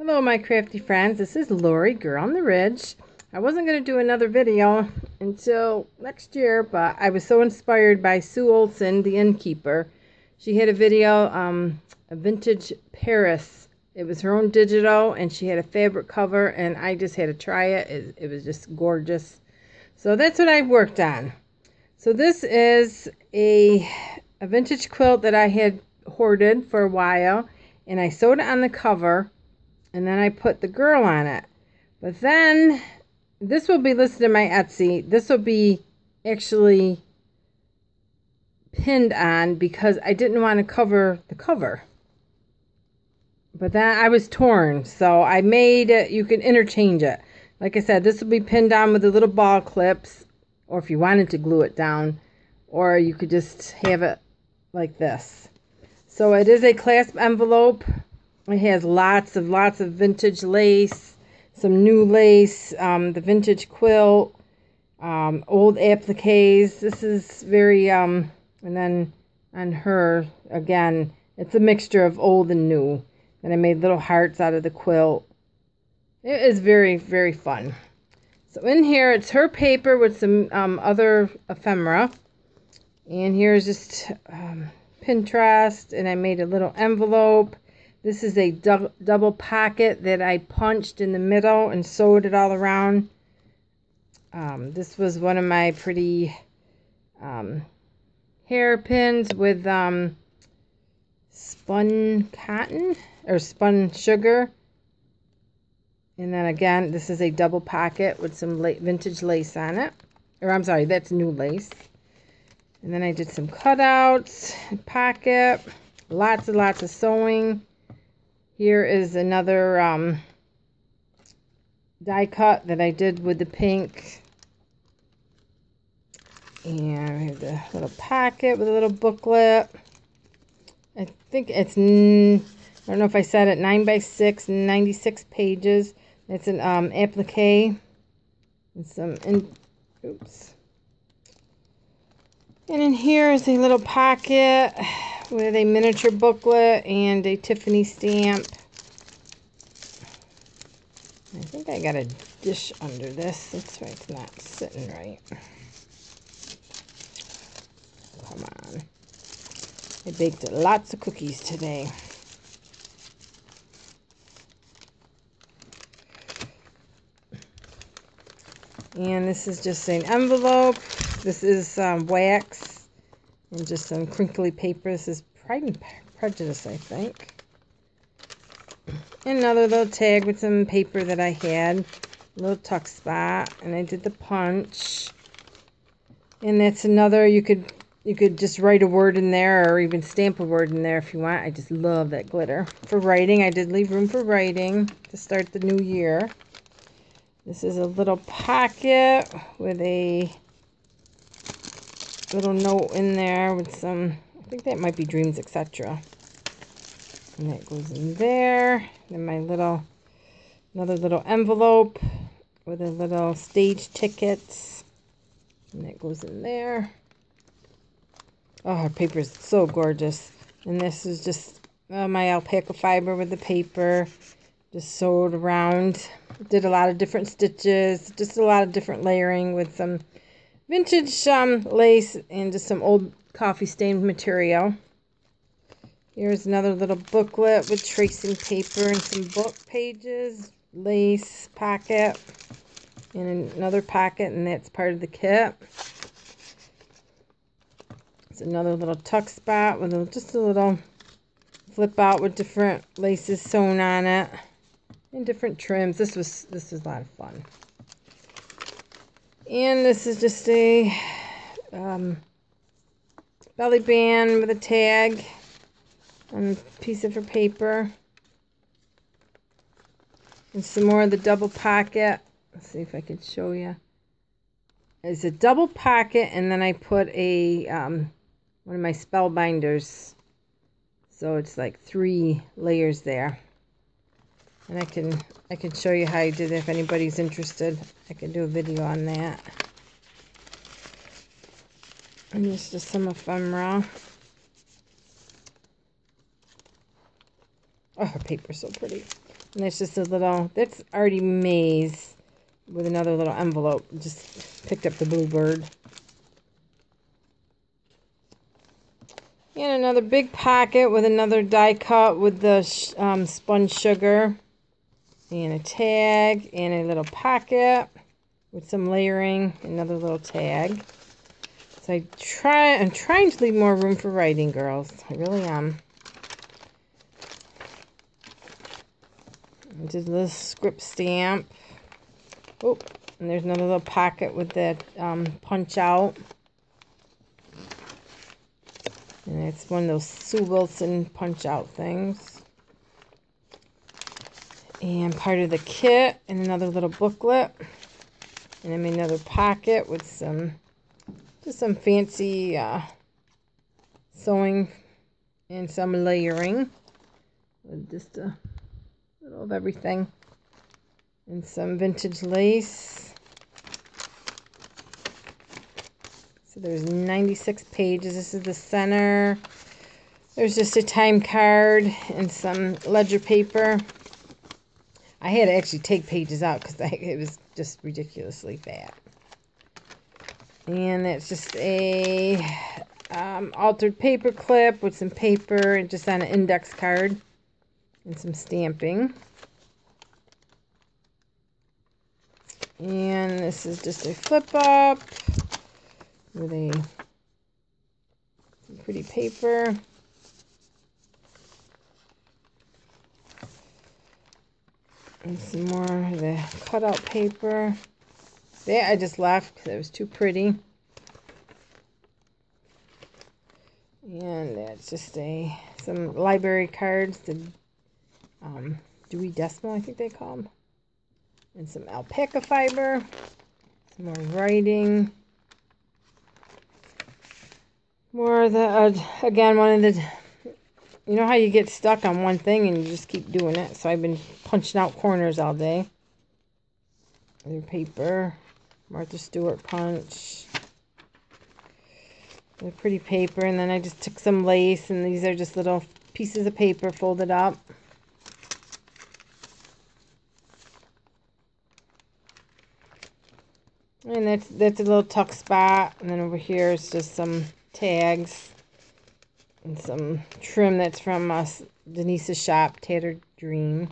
Hello my crafty friends, this is Lori, Girl on the Ridge. I wasn't going to do another video until next year, but I was so inspired by Sue Olson, the innkeeper. She had a video, a vintage Paris. It was her own digital and she had a fabric cover and I just had to try it. It was just gorgeous. So that's what I worked on. So this is a vintage quilt that I had hoarded for a while and I sewed it on the cover. And then I put the girl on it. But then, this will be listed in my Etsy. This will be actually pinned on because I didn't want to cover the cover. But then I was torn. So I made it, you can interchange it. Like I said, this will be pinned on with the little ball clips. Or if you wanted to glue it down. Or you could just have it like this. So it is a clasp envelope. It has lots of vintage lace, some new lace, the vintage quilt, old appliques. This is very, and then on her, again, it's a mixture of old and new. And I made little hearts out of the quilt. It is very, very fun. So in here, it's her paper with some other ephemera. And here's just Pinterest, and I made a little envelope. This is a double pocket that I punched in the middle and sewed it all around. This was one of my pretty hairpins with spun cotton or spun sugar. And then again, this is a double pocket with some vintage lace on it. Or I'm sorry, that's new lace. And then I did some cutouts, pocket, lots and lots of sewing. Here is another die cut that I did with the pink. And we have the little packet with a little booklet. I think it's, I don't know if I said it, 9x6, 96 pages. It's an applique. And some, oops. And in here is a little pocket with a miniature booklet and a Tiffany stamp. I think I got a dish under this. That's why it's not sitting right. Come on. I baked lots of cookies today. And this is just an envelope. This is wax and just some crinkly paper. This is Pride and Prejudice, I think. And another little tag with some paper that I had. A little tuck spot. And I did the punch. And that's another, you could just write a word in there or even stamp a word in there if you want. I just love that glitter. For writing, I did leave room for writing to start the new year. This is a little pocket with a little note in there with some, I think that might be Dreams, etc. And that goes in there. Then my another little envelope with a little stage tickets. And that goes in there. Oh, her paper is so gorgeous. And this is just my alpaca fiber with the paper. Just sewed around. Did a lot of different stitches. Just a lot of different layering with some vintage lace and just some old coffee stained material. Here's another little booklet with tracing paper and some book pages, lace pocket, and another pocket, and that's part of the kit. It's another little tuck spot with just a little flip out with different laces sewn on it and different trims. This was a lot of fun. And this is just a belly band with a tag on a piece of her paper. And some more of the double pocket. Let's see if I can show you. It's a double pocket, and then I put a one of my spellbinders. So it's like 3 layers there. And I can show you how I did it if anybody's interested. I can do a video on that. And it's just some ephemera. Oh, her paper's so pretty. And it's just a little, that's already Maze with another little envelope. Just picked up the Bluebird. And another big packet with another die cut with the spun sugar. And a tag and a little pocket with some layering. Another little tag. So I'm trying to leave more room for writing, girls. I really am. I did this script stamp. Oh, and there's another little pocket with that punch out. And it's one of those Sue Wilson punch out things. And part of the kit and another little booklet. And I made another pocket with just some fancy sewing and some layering. With just a little of everything. And some vintage lace. So there's 96 pages. This is the center. There's just a time card and some ledger paper. I had to actually take pages out because it was just ridiculously fat. And that's just a altered paper clip with some paper and just on an index card and some stamping. And this is just a flip up with some pretty paper. And some more of the cutout paper. That I just left because it was too pretty. And that's just some library cards, the Dewey Decimal, I think they call them. And some alpaca fiber. Some more writing. More of the, again, one of the, you know how you get stuck on one thing and you just keep doing it. So I've been punching out corners all day. Other paper. Martha Stewart punch. The pretty paper. And then I just took some lace. And these are just little pieces of paper folded up. And that's a little tuck spot. And then over here is just some tags. And some trim that's from Denise's shop, Tattered Dream.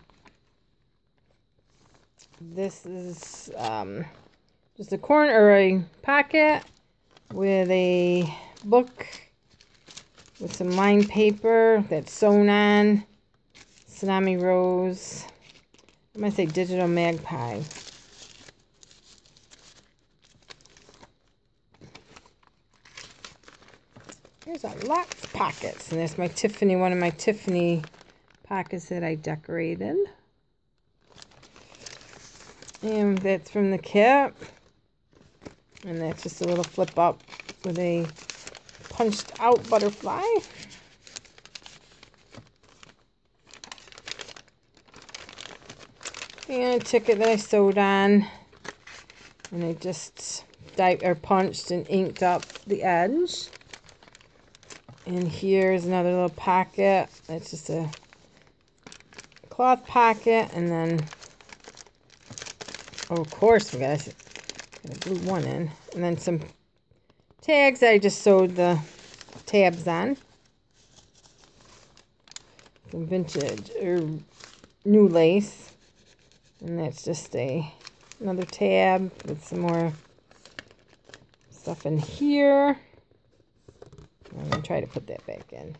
This is just a corner or a pocket with a book with some lined paper that's sewn on. Tsunami Rose. I'm going to say Digital Magpie. There's a lot of pockets. And that's my Tiffany, one of my Tiffany pockets that I decorated. And that's from the kit. And that's just a little flip up with a punched out butterfly. And a ticket that I sewed on. And I just punched and inked up the edge. And here's another little pocket. That's just a cloth pocket. And then, oh, of course, we got a blue one in. And then some tags that I just sewed the tabs on. Some vintage or new lace. And that's just another tab with some more stuff in here. I'm going to try to put that back in.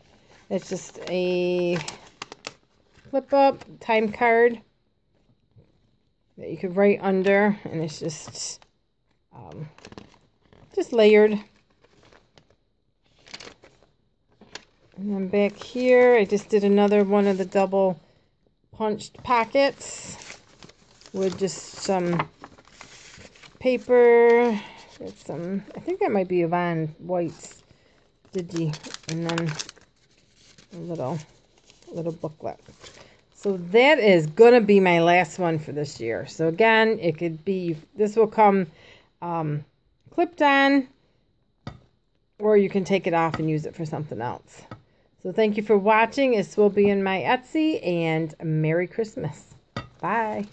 It's just a flip up time card that you could write under, and it's just layered. And then back here, I just did another one of the double punched pockets with just some paper. Some, I think that might be Yvonne White's Digi, and then a little booklet. So that is gonna be my last one for this year. So again, it could be, this will come clipped on, or you can take it off and use it for something else. So thank you for watching. This will be in my Etsy, and Merry Christmas. Bye.